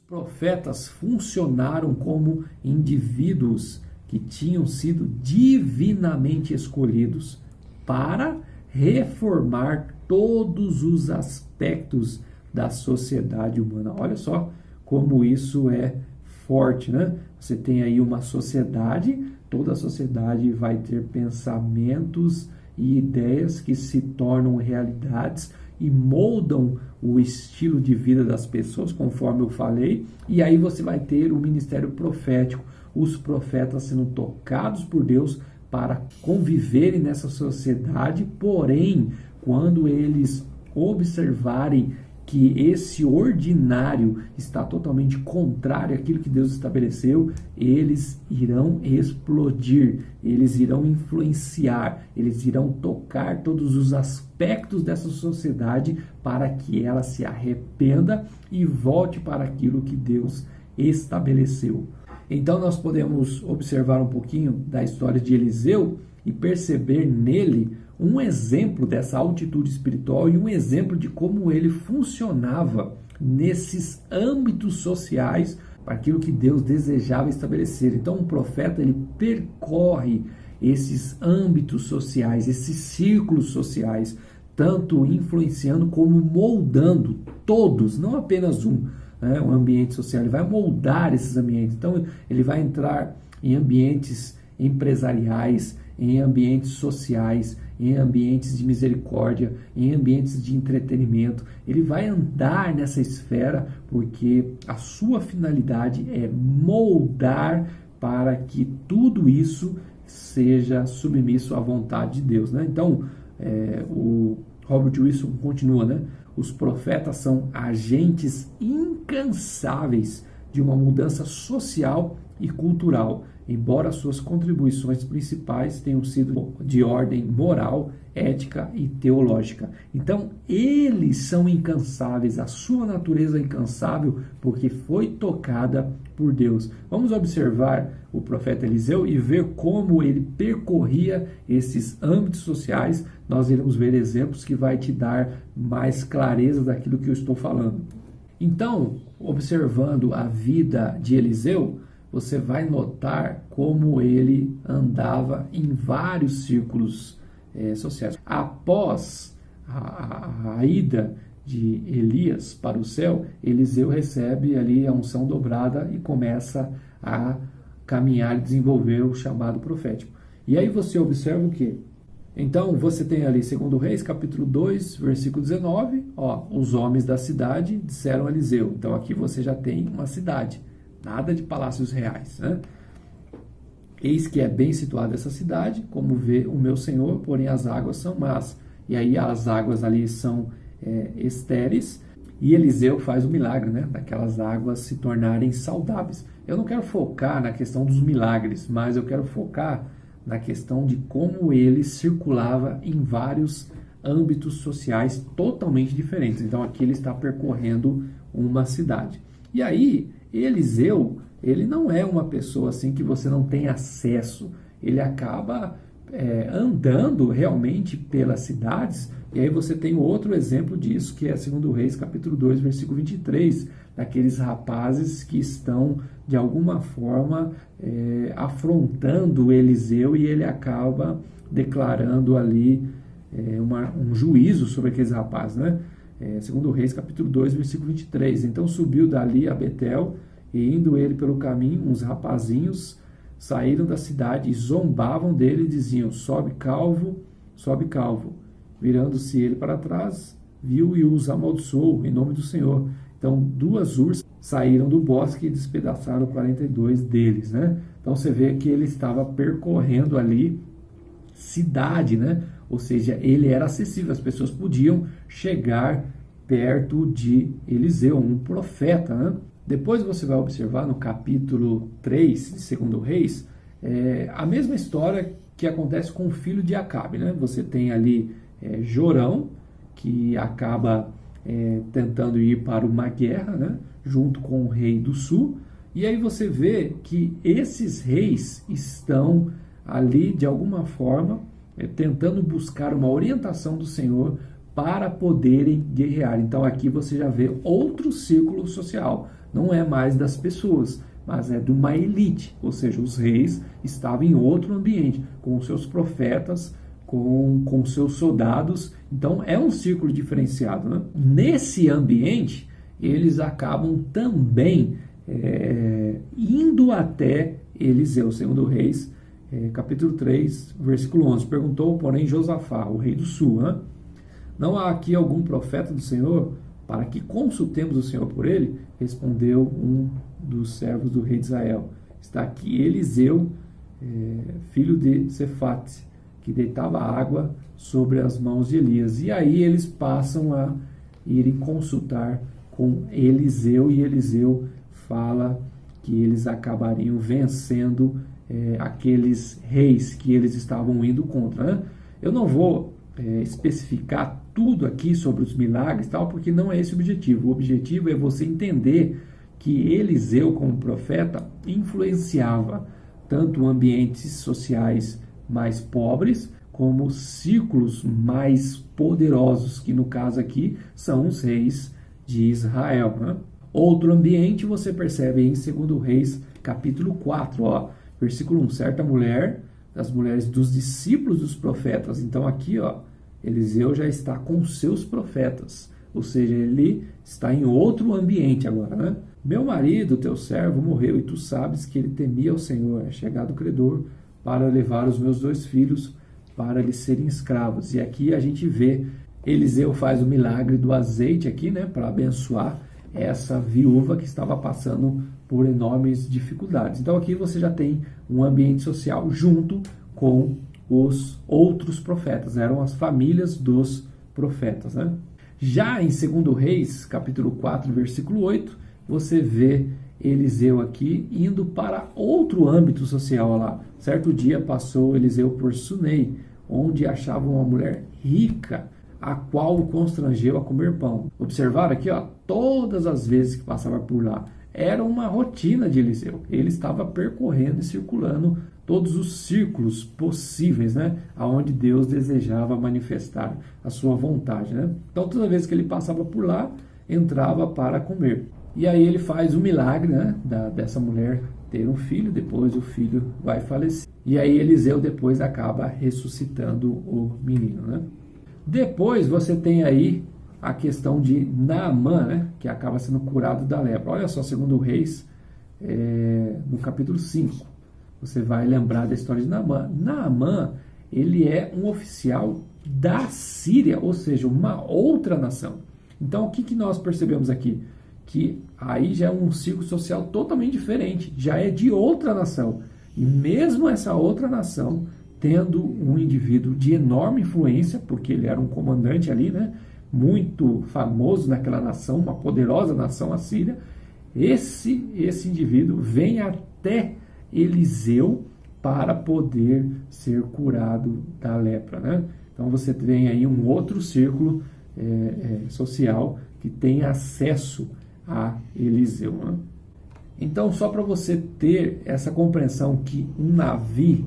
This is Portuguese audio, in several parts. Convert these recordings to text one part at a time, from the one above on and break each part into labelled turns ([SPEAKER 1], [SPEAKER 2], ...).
[SPEAKER 1] profetas funcionaram como indivíduos que tinham sido divinamente escolhidos para reformar todos os aspectos da sociedade humana. Olha só como isso é forte, né? Você tem aí uma sociedade, toda a sociedade vai ter pensamentos e ideias que se tornam realidades e moldam o estilo de vida das pessoas, conforme eu falei, e aí você vai ter o ministério profético, os profetas sendo tocados por Deus para conviverem nessa sociedade, porém, quando eles observarem que esse ordinário está totalmente contrário àquilo que Deus estabeleceu, eles irão explodir, eles irão influenciar, eles irão tocar todos os aspectos dessa sociedade para que ela se arrependa e volte para aquilo que Deus estabeleceu. Então nós podemos observar um pouquinho da história de Eliseu e perceber nele um exemplo dessa altitude espiritual e um exemplo de como ele funcionava nesses âmbitos sociais para aquilo que Deus desejava estabelecer. Então, um profeta, ele percorre esses âmbitos sociais, esses círculos sociais, tanto influenciando como moldando todos, não apenas um ambiente social, ele vai moldar esses ambientes. Então, ele vai entrar em ambientes empresariais, em ambientes sociais, em ambientes de misericórdia, em ambientes de entretenimento. Ele vai andar nessa esfera porque a sua finalidade é moldar para que tudo isso seja submisso à vontade de Deus, né? Então, o Robert Wilson continua, né? Os profetas são agentes incansáveis de uma mudança social e cultural, embora suas contribuições principais tenham sido de ordem moral, ética e teológica. Então, eles são incansáveis, a sua natureza é incansável porque foi tocada por Deus. Vamos observar o profeta Eliseu e ver como ele percorria esses âmbitos sociais. Nós iremos ver exemplos que vai te dar mais clareza daquilo que eu estou falando. Então, observando a vida de Eliseu, você vai notar como ele andava em vários círculos sociais. Após a ida de Elias para o céu, Eliseu recebe ali a unção dobrada e começa a caminhar e desenvolver o chamado profético. E aí você observa o quê? Então, você tem ali 2 Reis, capítulo 2, versículo 19, os homens da cidade disseram a Eliseu. Então, aqui você já tem uma cidade. Nada de palácios reais, né? Eis que é bem situada essa cidade, como vê o meu senhor, porém as águas são más. E aí as águas ali são estéreis, e Eliseu faz o milagre, né? Daquelas águas se tornarem saudáveis. Eu não quero focar na questão dos milagres, mas eu quero focar na questão de como ele circulava em vários âmbitos sociais totalmente diferentes. Então aqui ele está percorrendo uma cidade. E aí, Eliseu, ele não é uma pessoa assim que você não tem acesso, ele acaba andando realmente pelas cidades, e aí você tem outro exemplo disso, que é 2 Reis, capítulo 2, versículo 23, daqueles rapazes que estão, de alguma forma, afrontando Eliseu, e ele acaba declarando ali um juízo sobre aqueles rapazes, né? 2 Reis, capítulo 2, versículo 23. Então subiu dali a Betel, e indo ele pelo caminho, uns rapazinhos saíram da cidade e zombavam dele e diziam: sobe calvo, sobe calvo. Virando-se ele para trás, viu e os amaldiçoou em nome do Senhor. Então 2 ursas saíram do bosque e despedaçaram 42 deles, né? Então você vê que ele estava percorrendo ali cidade, né? Ou seja, ele era acessível, as pessoas podiam chegar perto de Eliseu, um profeta, né? Depois você vai observar no capítulo 3 de 2 Reis, a mesma história que acontece com o filho de Acabe, né? Você tem ali Jorão, que acaba tentando ir para uma guerra, né? Junto com o rei do sul, e aí você vê que esses reis estão ali, de alguma forma, tentando buscar uma orientação do Senhor para poderem guerrear. Então aqui você já vê outro círculo social, não é mais das pessoas, mas é de uma elite, ou seja, os reis estavam em outro ambiente, com seus profetas, com seus soldados. Então é um círculo diferenciado, né? Nesse ambiente, eles acabam também indo até Eliseu. Segundo Reis, capítulo 3, versículo 11. Perguntou, porém, Josafá, o rei do sul, né? Não há aqui algum profeta do Senhor para que consultemos o Senhor por ele? Respondeu um dos servos do rei de Israel. Está aqui Eliseu, filho de Cefate, que deitava água sobre as mãos de Elias. E aí eles passam a irem consultar com Eliseu, e Eliseu fala que eles acabariam vencendo aqueles reis que eles estavam indo contra, né? Eu não vou especificar tudo aqui sobre os milagres, tal, porque não é esse o objetivo. O objetivo é você entender que Eliseu, como profeta, influenciava tanto ambientes sociais mais pobres, como círculos mais poderosos, que no caso aqui são os reis de Israel, né? Outro ambiente você percebe em 2 Reis, capítulo 4, ó, versículo 1. Certa mulher, das mulheres dos discípulos dos profetas. Então aqui, ó, Eliseu já está com seus profetas, ou seja, ele está em outro ambiente agora, né? Meu marido, teu servo, morreu, e tu sabes que ele temia o Senhor. É chegado o credor para levar os meus 2 filhos para eles serem escravos. E aqui a gente vê, Eliseu faz o milagre do azeite aqui, né, para abençoar essa viúva que estava passando por enormes dificuldades. Então aqui você já tem um ambiente social junto com os outros profetas, eram as famílias dos profetas, né? Já em 2 Reis, capítulo 4, versículo 8, você vê Eliseu aqui indo para outro âmbito social lá. Certo dia passou Eliseu por Sunei, onde achava uma mulher rica, a qual o constrangeu a comer pão. Observaram aqui, ó, todas as vezes que passava por lá, era uma rotina de Eliseu. Ele estava percorrendo e circulando todos os círculos possíveis, né, aonde Deus desejava manifestar a sua vontade, né? Então toda vez que ele passava por lá, entrava para comer. E aí ele faz o milagre, né, dessa mulher ter um filho, depois o filho vai falecer. E aí Eliseu depois acaba ressuscitando o menino, né? Depois você tem aí a questão de Naamã, né, que acaba sendo curado da lepra. Olha só, 2 Reis, no capítulo 5, você vai lembrar da história de Naamã. Naamã, ele é um oficial da Síria, ou seja, uma outra nação. Então o que nós percebemos aqui? Que aí já é um círculo social totalmente diferente, já é de outra nação. E mesmo essa outra nação, tendo um indivíduo de enorme influência, porque ele era um comandante ali, né, muito famoso naquela nação, uma poderosa nação assíria, esse indivíduo vem até Eliseu para poder ser curado da lepra, né? Então você tem aí um outro círculo social que tem acesso a Eliseu, né? Então, só para você ter essa compreensão que um Navi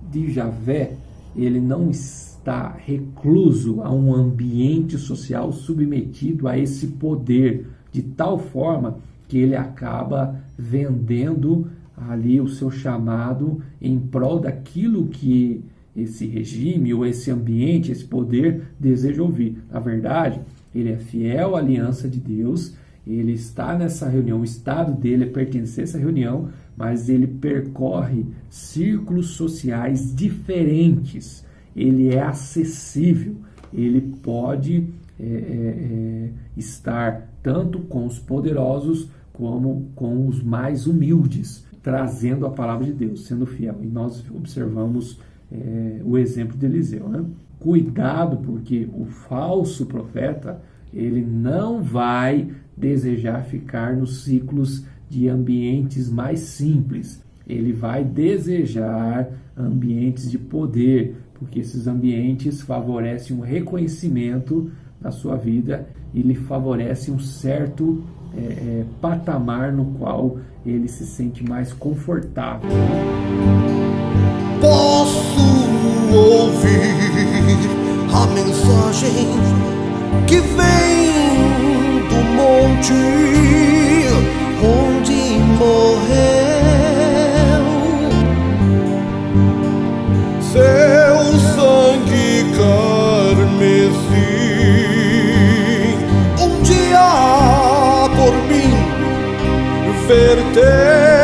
[SPEAKER 1] de Javé, ele não está recluso a um ambiente social submetido a esse poder, de tal forma que ele acaba vendendo ali o seu chamado em prol daquilo que esse regime ou esse ambiente, esse poder deseja ouvir. Na verdade, ele é fiel à aliança de Deus, ele está nessa reunião, o estado dele é pertencer a essa reunião, mas ele percorre círculos sociais diferentes, ele é acessível, ele pode estar tanto com os poderosos como com os mais humildes, trazendo a palavra de Deus, sendo fiel. E nós observamos o exemplo de Eliseu, né? Cuidado, porque o falso profeta, ele não vai desejar ficar nos ciclos de ambientes mais simples. Ele vai desejar ambientes de poder, porque esses ambientes favorecem um reconhecimento na sua vida e lhe favorecem um certo patamar no qual ele se sente mais confortável.
[SPEAKER 2] Posso ouvir a mensagem que vem do monte onde morreu. Seu sangue carmesim um dia por mim verteu.